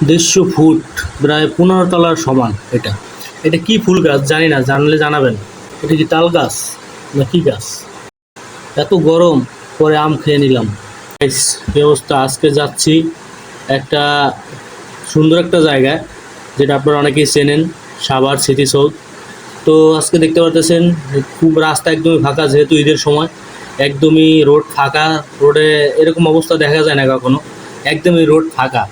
150 foot, প্রায় 15 তলার সমান। এটা এটা কি ফুল গাছ জানি না, জানলে জানাবেন। এটা কি তাল গাছ না কি গাছ? এত গরম, পরে আম খেয়ে নিলাম। Guys, কি অবস্থা? আজকে যাচ্ছি একটা সুন্দর একটা জায়গায়, যেটা আপনারা অনেকেই চেনেন, সাভার স্মৃতিসৌধ। তো আজকে দেখতে পারতেছেন খুব রাস্তা একদমই ফাঁকা, যেহেতু ঈদের সময় একদমই রোড ফাঁকা। রোডে এরকম অবস্থা দেখা যায় না কখনো, একদমই রোড ফাঁকা।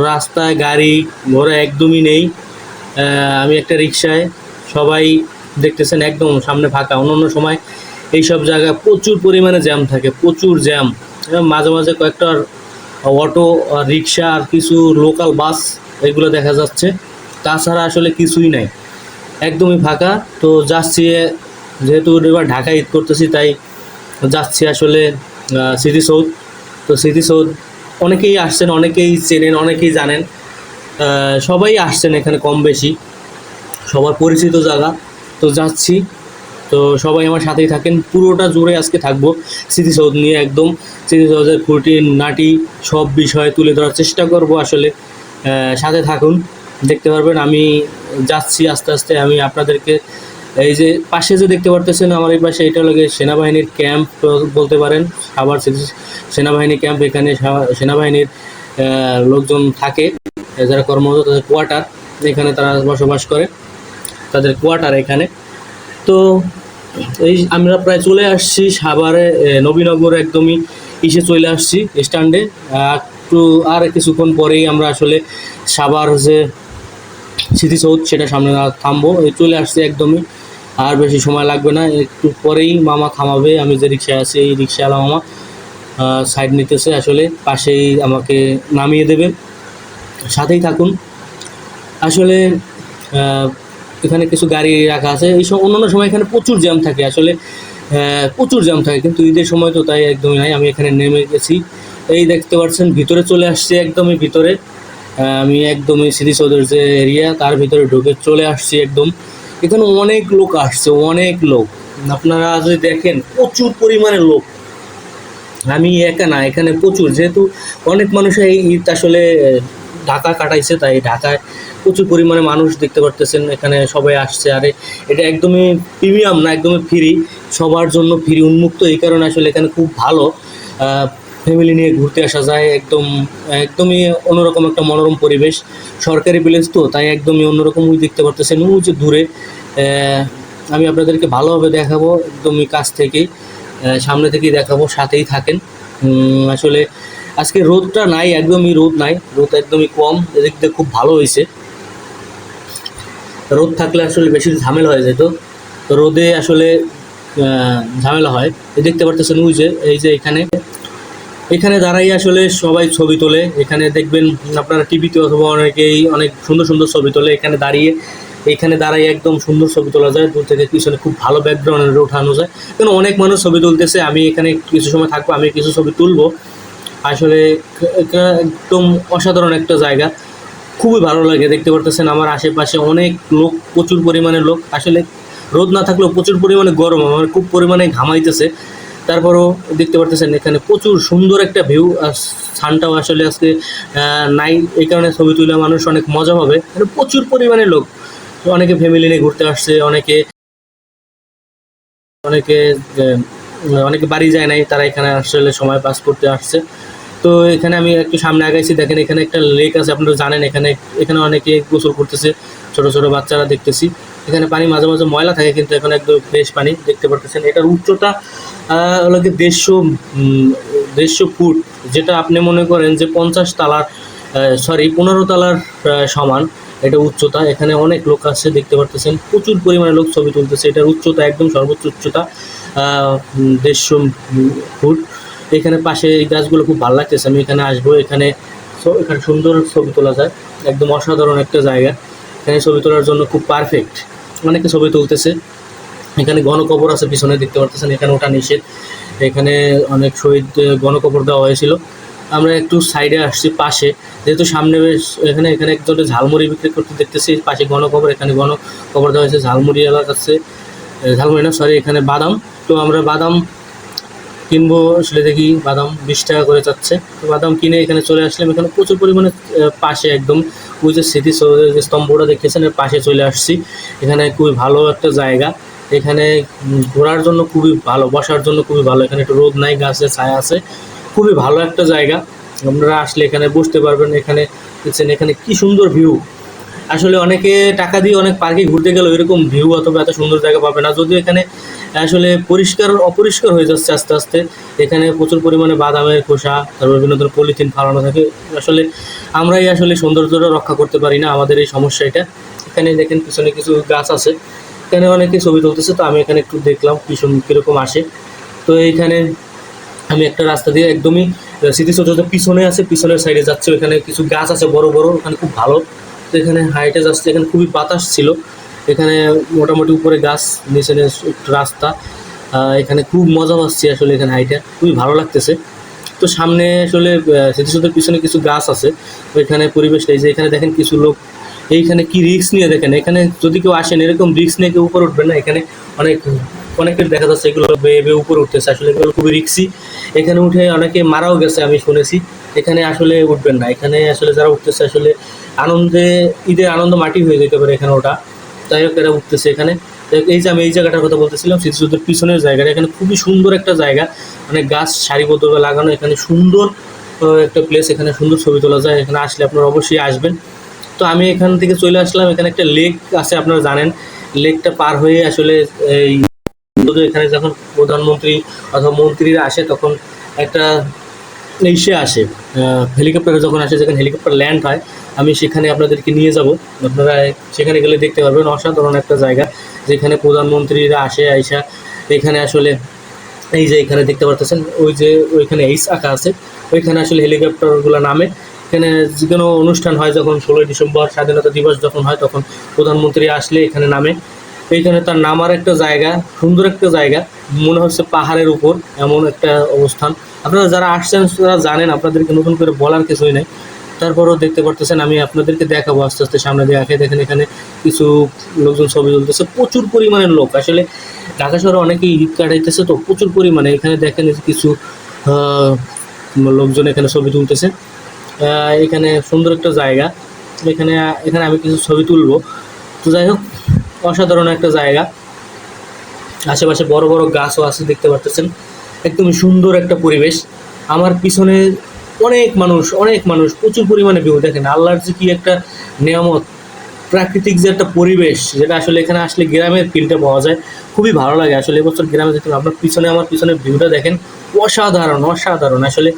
রাস্তায় গাড়ি ঘোড়া একদমই নেই। আমি একটা রিক্সায়, সবাই দেখতেছেন একদম সামনে ফাঁকা। অন্য সময় এইসব জায়গায় প্রচুর পরিমাণে জ্যাম থাকে, প্রচুর জ্যাম। মাঝে মাঝে কয়েকটা অটো আর রিক্সা আর কিছু লোকাল বাস এগুলো দেখা যাচ্ছে, তাছাড়া আসলে কিছুই নাই, একদমই ফাঁকা। তো যাচ্ছি, যেহেতু এবার ঢাকায় ঈদ করতেছি, তাই যাচ্ছি আসলে স্মৃতিসৌধ। তো স্মৃতিসৌধ অনেকেই আসছেন, অনেকেই চেনেন, অনেকেই জানেন, সবাই আসছেন এখানে কম বেশি, সবার পরিচিত জায়গা। তো যাচ্ছি, তো সবাই আমার সাথেই থাকেন, পুরোটা জুড়ে আজকে থাকবো স্মৃতিসৌধ নিয়ে। একদম স্মৃতিসৌধের খুঁটি নাটি সব বিষয় তুলে ধরার চেষ্টা করব আসলে। সাথে থাকুন, দেখতে পারবেন। আমি যাচ্ছি আস্তে আস্তে। আমি আপনাদেরকে এই যে পাশে যে দেখতে পারতেছেন আমার এই পাশে, এটা হলো সেনাবাহিনীর ক্যাম্প বলতে পারেন, সাভার সেনাবাহিনী ক্যাম্প। এখানে সেনাবাহিনীর লোকজন থাকে, যারা কর্মরত, তাদের কোয়ার্টার, এখানে তারা বসবাস করে, তাদের কোয়ার্টার এখানে। তো এই আমরা প্রায় চলে আসছি সাভারে, নবীনগর একদমই চলে আসছি স্ট্যান্ডে। একটু আর কিছুক্ষণ পরেই আমরা আসলে সাভার যে স্মৃতিসৌধ সেটা সামনে থামবো। চলে আসছি একদমই, আর বেশি সময় লাগবে না, একটু পরেই মামা থামাবে। আমি যে রিক্সায় আছি, এই রিক্সাওয়ালা মামা সাইড নিতেছে, আসলে পাশেই আমাকে নামিয়ে দেবে। সাথেই থাকুন। আসলে এখানে কিছু গাড়ি রাখা আছে। এই সব অন্যান্য সময় এখানে প্রচুর জ্যাম থাকে, আসলে প্রচুর জ্যাম থাকে, কিন্তু ঈদের সময় তো তাই একদমই নাই। আমি এখানে নেমে গেছি, এই দেখতে পাচ্ছেন ভিতরে চলে আসছি, একদমই ভিতরে। আমি একদমই স্মৃতিসৌধের যে এরিয়া, তার ভিতরে ঢুকে চলে আসছি একদম। এখানে অনেক লোক আসছে, অনেক লোক। আপনারা যদি দেখেন প্রচুর পরিমাণে লোক, আমি একা না, এখানে প্রচুর, যেহেতু অনেক মানুষ এই ঈদ আসলে ঢাকা কাটাইছে, তাই ঢাকায় প্রচুর পরিমাণে মানুষ দেখতে পারতেছেন। এখানে সবাই আসছে, আরে এটা একদমই প্রিমিয়াম না, একদমই ফ্রি, সবার জন্য ফ্রি, উন্মুক্ত। এই কারণে আসলে এখানে খুব ভালো ফ্যামিলি নিয়ে ঘুরতে আসা যায়। একদমই অন্যরকম একটা মনোরম পরিবেশ, সরকারি প্লেস তো, তাই একদমই অন্যরকম। ওই দেখতে পারতেছেন ওই যে দূরে, আমি আপনাদেরকে ভালোভাবে দেখাবো একদমই কাছ থেকেই, সামনে থেকেই দেখাবো, সাথেই থাকেন। আসলে আজকে রোদটা নাই, একদমই রোদ নাই, রোদ একদমই কম, এদিক দিয়ে খুব ভালো হয়েছে। রোদ থাকলে আসলে বেশি ঝামেলা হয়ে যেত, তো রোদে আসলে ঝামেলা হয়। দেখতে পারতেছেন ওই যে, এই যে এখানে এখানে দাঁড়াই আসলে সবাই ছবি তোলে। এখানে দেখবেন আপনারা টিভিতে অথবা অনেকেই অনেক সুন্দর সুন্দর ছবি তোলে এখানে দাঁড়িয়ে। এখানে দাঁড়াই একদম সুন্দর ছবি তোলা যায়, দূর থেকে পিছনে খুব ভালো ব্যাকগ্রাউন্ডে ওঠানো যায়। কারণ অনেক মানুষ ছবি তুলতেছে, আমি এখানে কিছু সময় থাকবো, আমি কিছু ছবি তুলবো। আসলে এটা একদম অসাধারণ একটা জায়গা, খুবই ভালো লাগে। দেখতে পারতেছেন আমার আশেপাশে অনেক লোক, প্রচুর পরিমাণে লোক। আসলে রোদ না থাকলেও প্রচুর পরিমাণে গরম, আমার খুব পরিমাণে ঘামাইতেছে। তারপরও দেখতে পারতেছেন এখানে প্রচুর সুন্দর একটা ভিউ, আর সানটাও আসলে আজকে নাই, এই কারণে ছবি তুলে মানুষ অনেক মজা পাবে। মানে প্রচুর পরিমাণে লোক, অনেকে ফ্যামিলি নিয়ে ঘুরতে আসছে, অনেকে অনেকে অনেকে বাড়ি যায় নাই, তারা এখানে আসলে সময় পাস করতে আসছে। তো এখানে আমি একটু সামনে আগাইছি, দেখেন এখানে একটা লেক আছে, আপনারা জানেন। এখানে এখানে অনেকে গোসল করতেছে, ছোট ছোট বাচ্চারা দেখতেছি। এখানে পানি মাঝে মাঝে ময়লা থাকে, কিন্তু এখন একদম ফ্রেশ পানি দেখতে পারতেছেন। এটার উচ্চতা হলো কি 150 ফুট, যেটা আপনি মনে করেন যে 50 তলার, সরি 15 তলার সমান এটা উচ্চতা। এখানে অনেক লোক আসছে, দেখতে পারতেছেন প্রচুর পরিমাণে লোক ছবি তুলতেছে। এটার উচ্চতা একদম সর্বোচ্চ উচ্চতা 150 ফুট। এখানে পাশে এই গাছগুলো খুব ভালো লাগতেছে, আমি এখানে আসবো। এখানে এখানে সুন্দর ছবি তোলা যায়, একদম অসাধারণ একটা জায়গা। এখানে ছবি তোলার জন্য খুব পারফেক্ট, অনেকে ছবি তুলতেছে। এখানে গণকবর আছে পিছনে, দেখতে পারতেছেন। এখানে ওটা নিষেধ, এখানে অনেক শহীদ গণকবর দেওয়া হয়েছিল। আমরা একটু সাইডে আসছি পাশে, যেহেতু সামনে বেশ এখানে এখানে একজনের ঝালমুড়ি বিক্রি করতে দেখতেছি, পাশে গণকবর, এখানে গণকবর দেওয়া হয়েছে। ঝালমুড়ি এলাকা আছে, ঝালমুড়ি না সরি, এখানে বাদাম। তো আমরা বাদাম কিনবো আসলে, দেখি বাদাম 20 টাকা করে যাচ্ছে। তো বাদাম কিনে এখানে চলে আসলাম। এখানে প্রচুর পরিমাণে পাশে একদম ওই যে যে স্তম্ভটা দেখতেছেন এর পাশে চলে আসছি। এখানে খুবই ভালো একটা জায়গা। এখানে ঘোরার জন্য খুবই ভালো, বসার জন্য খুবই ভালো। এখানে একটু রোদ নাই, গাছের ছায়া আছে, খুবই ভালো একটা জায়গা। আপনারা আসলে এখানে বসতে পারবেন। এখানে দেখছেন এখানে কি সুন্দর ভিউ। আসলে অনেকে টাকা দিয়ে অনেক পার্কে ঘুরতে গেলে এরকম ভিউ অথবা এত সুন্দর জায়গা পাবে না, যদিও এখানে আসলে অপরিষ্কার হয়ে যাচ্ছে আস্তে আস্তে। এখানে প্রচুর পরিমাণে বাদামের খোসা, তারপর বিভিন্ন ধরনের পলিথিন ফালানো থাকে। আসলে আমরাই আসলে সৌন্দর্যটা রক্ষা করতে পারি না, আমাদের এই সমস্যা এটা। এখানে দেখেন পিছনে কিছু গাছ আছে, এখানে অনেকে ছবি তুলতেছে। তো আমি এখানে একটু দেখলাম কীরকম আসে। তো এইখানে আমি একটা রাস্তা দিয়ে একদমই স্মৃতিসৌধের পিছনে আছে, পিছনের সাইডে যাচ্ছে। ওখানে কিছু গাছ আছে বড় বড়, ওখানে খুব ভালো। তো এখানে হাইটে যাচ্ছে, এখানে খুবই বাতাস ছিল। এখানে মোটামুটি উপরে গাছ, নিচে একটু রাস্তা। এখানে খুব মজা পাচ্ছি আসলে, এখানে হাইটে খুবই ভালো লাগতেছে। তো সামনে আসলে স্মৃতিসৌধের পিছনে কিছু গাছ আছে, ওইখানে পরিবেশটা এই যে এখানে দেখেন কিছু লোক এইখানে কি রিস্ক নিয়ে দেখেন। এখানে যদি কেউ আসেন এরকম রিস্ক নিয়ে কেউ উপরে উঠবেন না। এখানে অনেকের দেখা যাচ্ছে এগুলো বেয়ে বেয়ে উপরে উঠতেছে, আসলে এগুলো খুবই রিস্কি। এখানে উঠে অনেকে মারাও গেছে আমি শুনেছি। এখানে আসলে উঠবেন না। এখানে আসলে যারা উঠতেছে আসলে ঈদের আনন্দ মাটি হয়ে যেতে পারে এখানে ওটা। তাই হোক এরা উঠতেছে এখানে। এই যে আমি এই জায়গাটার কথা বলতেছিলাম, স্মৃতিসৌধের পিছনের জায়গাটা, এখানে খুবই সুন্দর একটা জায়গা। মানে গাছ সারিবদ্ধভাবে লাগানো, এখানে সুন্দর একটা প্লেস। এখানে সুন্দর ছবি তোলা যায়। এখানে আসলে আপনারা অবশ্যই আসবেন। তো আমি এখান থেকে চলে আসলাম। এখানে একটা লেক আছে, আপনারা জানেন। লেকটা পার হয়ে আসলে এই এখানে যখন প্রধানমন্ত্রী অথবা মন্ত্রীরা আসে তখন একটা ইসে আসে, হেলিকপ্টারে যখন আসে, যেখানে হেলিকপ্টার ল্যান্ড হয়, আমি সেখানে আপনাদেরকে নিয়ে যাব। আপনারা সেখানে গেলে দেখতে পারবেন অসাধারণ একটা জায়গা, যেখানে প্রধানমন্ত্রীরা আসে আইসা এখানে আসলে এই যে এখানে দেখতে পারতেছেন ওই যে ওইখানে এইস আঁকা আছে, ওইখানে আসলে হেলিকপ্টারগুলো নামে। এখানে যে কোনো অনুষ্ঠান হয়, যখন 16ই ডিসেম্বর স্বাধীনতা দিবস যখন হয়, তখন প্রধানমন্ত্রী আসলে এখানে নামে। এইখানে তার নামার একটা জায়গা, সুন্দর একটা জায়গা, মনে হচ্ছে পাহাড়ের উপর এমন একটা অবস্থান। আপনারা যারা আসছেন তারা জানেন, আপনাদেরকে নতুন করে বলার কিছুই নাই। তারপরেও দেখতে পারতেছেন, আমি আপনাদেরকে দেখাবো আস্তে আস্তে সামনে দিয়ে আঁকে। দেখেন এখানে কিছু লোকজন ছবি তুলতেছে, প্রচুর পরিমাণের লোক। আসলে ঢাকা শহরে অনেকেই ঈদ কাটাইতেছে, তো প্রচুর পরিমাণে এখানে দেখেন কিছু লোকজন এখানে ছবি তুলতেছে। এখানে সুন্দর একটা জায়গা। এখানে এখানে আমি কিছু ছবি তুলবো। তো যাই হোক, অসাধারণ একটা জায়গা। আশেপাশে বড় বড় গাছও আছে, দেখতে পারতেছেন। একদমই সুন্দর একটা পরিবেশ। আমার পিছনে অনেক মানুষ, প্রচুর পরিমাণে ভিউ। দেখেন আল্লাহর যে কি একটা নিয়ামত, প্রাকৃতিক যে একটা পরিবেশ, যেটা আসলে এখানে আসলে গ্রামের ফিলটা পাওয়া যায়। খুবই ভালো লাগে আসলে। এবছর গ্রামে যেতে আপনার আমার পিছনের ভিউটা দেখেন, অসাধারণ আসলে।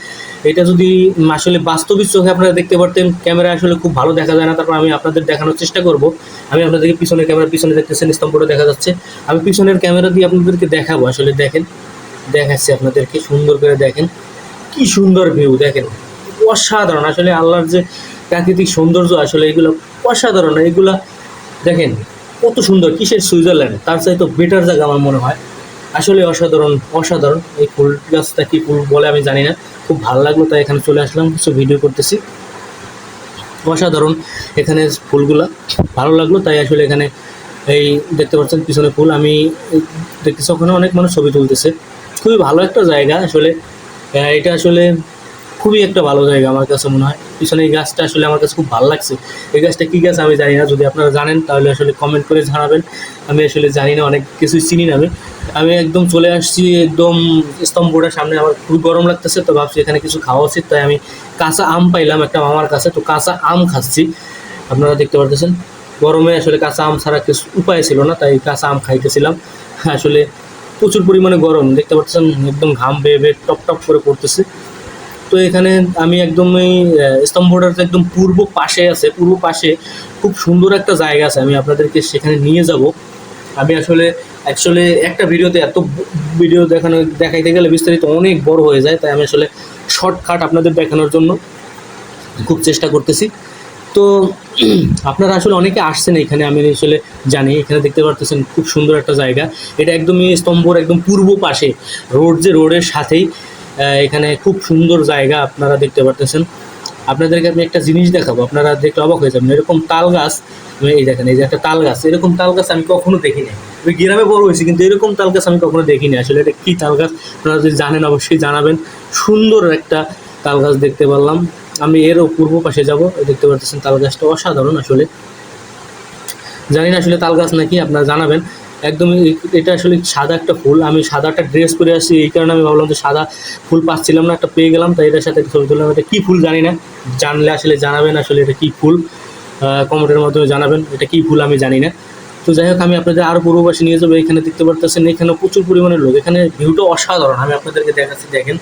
এটা যদি আসলে বাস্তবিক চোখে আপনারা দেখতে পারতেন, ক্যামেরা আসলে খুব ভালো দেখা যায় না। তারপর আমি আপনাদের দেখানোর চেষ্টা করব। আমি আপনাদেরকে পিছনের ক্যামেরা, পিছনে দেখতেছেন স্তম্ভটা দেখা যাচ্ছে, আমি পিছনের ক্যামেরা দিয়ে আপনাদেরকে দেখাবো। আসলে দেখেন, দেখাচ্ছি আপনাদেরকে, সুন্দর করে দেখেন কি সুন্দর ভিউ। দেখেন অসাধারণ আসলে, আল্লাহর যে প্রাকৃতিক সৌন্দর্য, আসলে এগুলো অসাধারণ। এগুলা দেখেন কত সুন্দর, কিসের সুইজারল্যান্ড, তার চাইতে বেটার জায়গা আমার মনে হয়। আসলে অসাধারণ। এই ফুল গাছটা কি ফুল বলে আমি জানি না, খুব ভালো লাগলো, তাই এখানে চলে আসলাম, কিছু ভিডিও করতেছি। অসাধারণ এখানে ফুলগুলা, ভালো লাগলো, তাই আসলে এখানে এই দেখতে পাচ্ছেন পিছনে ফুল। আমি দেখতেছি ওখানে অনেক মানুষ ছবি তুলতেছে। খুবই ভালো একটা জায়গা আসলে। এটা আসলে খুবই একটা ভালো জায়গা আমার কাছে মনে হয়। পিছনে এই গাছটা আসলে আমার কাছে খুব ভালো লাগছে। এই গাছটা কী গাছ আমি জানি না, যদি আপনারা জানেন তাহলে আসলে কমেন্ট করে জানাবেন। আমি আসলে জানি না, অনেক কিছুই চিনি না আমি একদম চলে আসছি একদম স্তম্ভটার সামনে। আমার খুবই গরম লাগতেছে, তো ভাবছি এখানে কিছু খাওয়া উচিত, তাই আমি কাঁচা আম পাইলাম একটা মামার কাছে, তো কাঁচা আম খাচ্ছি। আপনারা দেখতে পারতেছেন গরমে আসলে কাঁচা আম ছাড়া কিছু উপায় ছিল না, তাই কাঁচা আম খাইতেছিলাম। আসলে প্রচুর পরিমাণে গরম, দেখতে পাচ্ছেন একদম ঘাম বেয়ে বেয়ে টপ টপ করে পড়তেছে। তো এখানে আমি একদম এই স্তম্ভটার একদম পূর্ব পাশে খুব সুন্দর একটা জায়গা আছে, আমি আপনাদেরকে সেখানে নিয়ে যাব। আমি আসলে একটা ভিডিওতে এত ভিডিও দেখাইতে গেলে বিস্তারিত অনেক বড় হয়ে যায়, তাই আমি আসলে শর্টকাট আপনাদের দেখানোর জন্য খুব চেষ্টা করতেছি। তো আপনারা আসলে অনেকে আসছেন এখানে, আমি আসলে জানি। এখানে দেখতে পারতেছেন খুব সুন্দর একটা জায়গা। এটা একদমই স্তম্ভর একদম পূর্ব পাশে, রোডের সাথেই। এখানে খুব সুন্দর জায়গা আপনারা দেখতে পারতেছেন। আপনাদেরকে আমি একটা জিনিস দেখাবো, আপনারা দেখলে অবাক হয়ে যাবেন। এরকম তাল গাছ, এই দেখেন, এই যে একটা তাল গাছ, এরকম তাল গাছ আমি কখনো দেখিনি। আমি গ্রামে বড় হয়েছি, কিন্তু এরকম তাল গাছ আমি কখনো দেখিনি। আসলে এটা কী তাল গাছ আপনারা যদি জানেন অবশ্যই জানাবেন। সুন্দর একটা তাল গাছ দেখতে পারলাম আমি। এরও পূর্ব পাশে যাব, দেখতে পাচ্ছেন তাল গাছটা অসাধারণ। আসলে জানি না আসলে তাল গাছ নাকি, আপনারা জানাবেন। একদমই এটা আসলে সাদা একটা ফুল। আমি সাদা একটা ড্রেস পরে আসছি, এই কারণে আমি ভাবলাম যে সাদা ফুল পাচ্ছিলাম না, একটা পেয়ে গেলাম, তাই এটার সাথে ছবি তুললাম। এটা কী ফুল জানি না, জানলে আসলে জানাবেন আসলে এটা কী ফুল, কমেন্টের মাধ্যমে জানাবেন এটা কী ফুল আমি জানি না। তো যাই হোক, আমি আপনাদের আরও পূর্বপাশে নিয়ে যাবো। এখানে দেখতে পারতেছেন এখানে প্রচুর পরিমাণে লোক, এখানে ভিউটা অসাধারণ। আমি আপনাদেরকে দেখাচ্ছি, দেখেন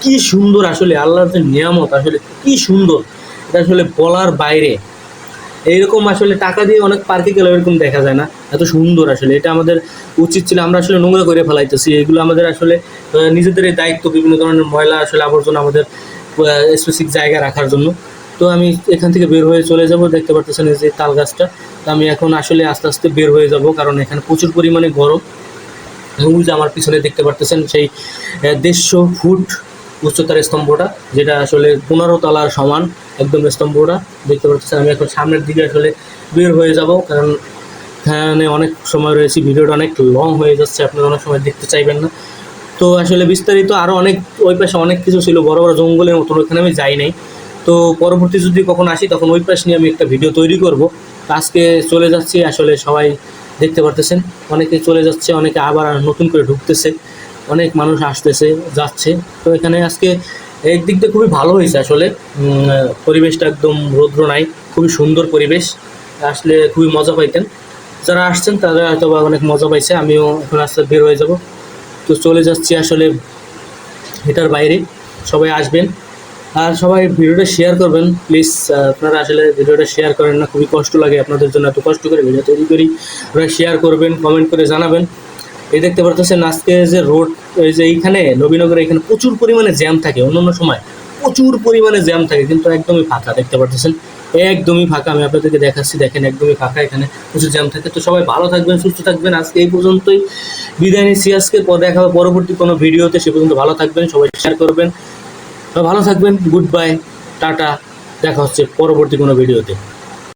কি সুন্দর, আসলে আল্লাহর যে নিয়ামত, আসলে কি সুন্দর, এটা আসলে বলার বাইরে। এইরকম আসলে টাকা দিয়ে অনেক পার্কে গেলে এরকম দেখা যায় না, এত সুন্দর। আসলে এটা আমাদের উচিত ছিল, আমরা আসলে নোংরা করে ফেলাইতেছি এগুলো। আমাদের আসলে নিজেদের এই দায়িত্ব, বিভিন্ন ধরনের ময়লা আসলে আবর্জনা আমাদের স্পেসিফিক জায়গায় রাখার জন্য। তো আমি এখান থেকে বের হয়ে চলে যাব। দেখতে পারতেছেন এই যে তাল গাছটা, তো আমি এখন আসলে আস্তে আস্তে বের হয়ে যাব, কারণ এখানে প্রচুর পরিমাণে গরম। ওই যে আমার পিছনে দেখতে পারতেছেন সেই 150 ফুট উচ্চতার স্তম্ভটা, যেটা আসলে 15 তলার সমান একদম স্তম্ভটা দেখতে পাচ্ছেন। আমি এখন সামনের দিকে আসলে বের হয়ে যাব, কারণ এখানে অনেক সময় রয়েছে, ভিডিওটা অনেক লং হয়ে যাচ্ছে, আপনারা অনেক সময় দেখতে চাইবেন না। তো আসলে বিস্তারিত আরও অনেক, ওই পাশে অনেক কিছু ছিল, বড় বড় জঙ্গলের মতন, ওইখানে আমি যাই নাই। তো পরবর্তী যদি কখন আসি তখন ওই পাশ নিয়ে আমি একটা ভিডিও তৈরি করব। আজকে চলে যাচ্ছি, আসলে সবাই দেখতে পারতেছেন অনেকে চলে যাচ্ছে, অনেকে আবার নতুন করে ঢুকতেছে, অনেক মানুষ আসতেছে যাচ্ছে। তো এখানে আজকে একদিক দিয়ে খুবই ভালো হয়েছে আসলে, পরিবেশটা একদম রৌদ্র নাই, খুবই সুন্দর পরিবেশ, আসলে খুবই মজা পাইতেন। যারা আসছেন তারা হয়তো বা অনেক মজা পাইছে। আমিও এখন আস্তে বের হয়ে যাব, তো চলে যাচ্ছি আসলে এটার বাইরে। সবাই আসবেন আর সবাই ভিডিওটা শেয়ার করবেন প্লিজ। আপনারা আসলে ভিডিওটা শেয়ার করেন না, খুবই কষ্ট লাগে আপনাদের জন্য, এত কষ্ট করে ভিডিও তৈরি করি। আপনারা শেয়ার করবেন, কমেন্ট করে জানাবেন। এই দেখতে পারতেছেন আজকে যে রোড, এই যে এইখানে নবীনগরে এখানে প্রচুর পরিমাণে জ্যাম থাকে, অন্যান্য সময় প্রচুর পরিমাণে জ্যাম থাকে, কিন্তু একদমই ফাঁকা দেখতে পারতেছেন, একদমই ফাঁকা। আমি আপনাদেরকে দেখাচ্ছি, দেখেন একদমই ফাঁকা, এখানে প্রচুর জ্যাম থাকে। তো সবাই ভালো থাকবেন, সুস্থ থাকবেন। আজকে এই পর্যন্তই, বিদায় নিচ্ছি আজকে। দেখা হবে পরবর্তী কোনো ভিডিওতে, সে পর্যন্ত ভালো থাকবেন, সবাই শেয়ার করবেন, ভালো থাকবেন। গুড বাই, টাটা, দেখা হচ্ছে পরবর্তী কোনো ভিডিওতে।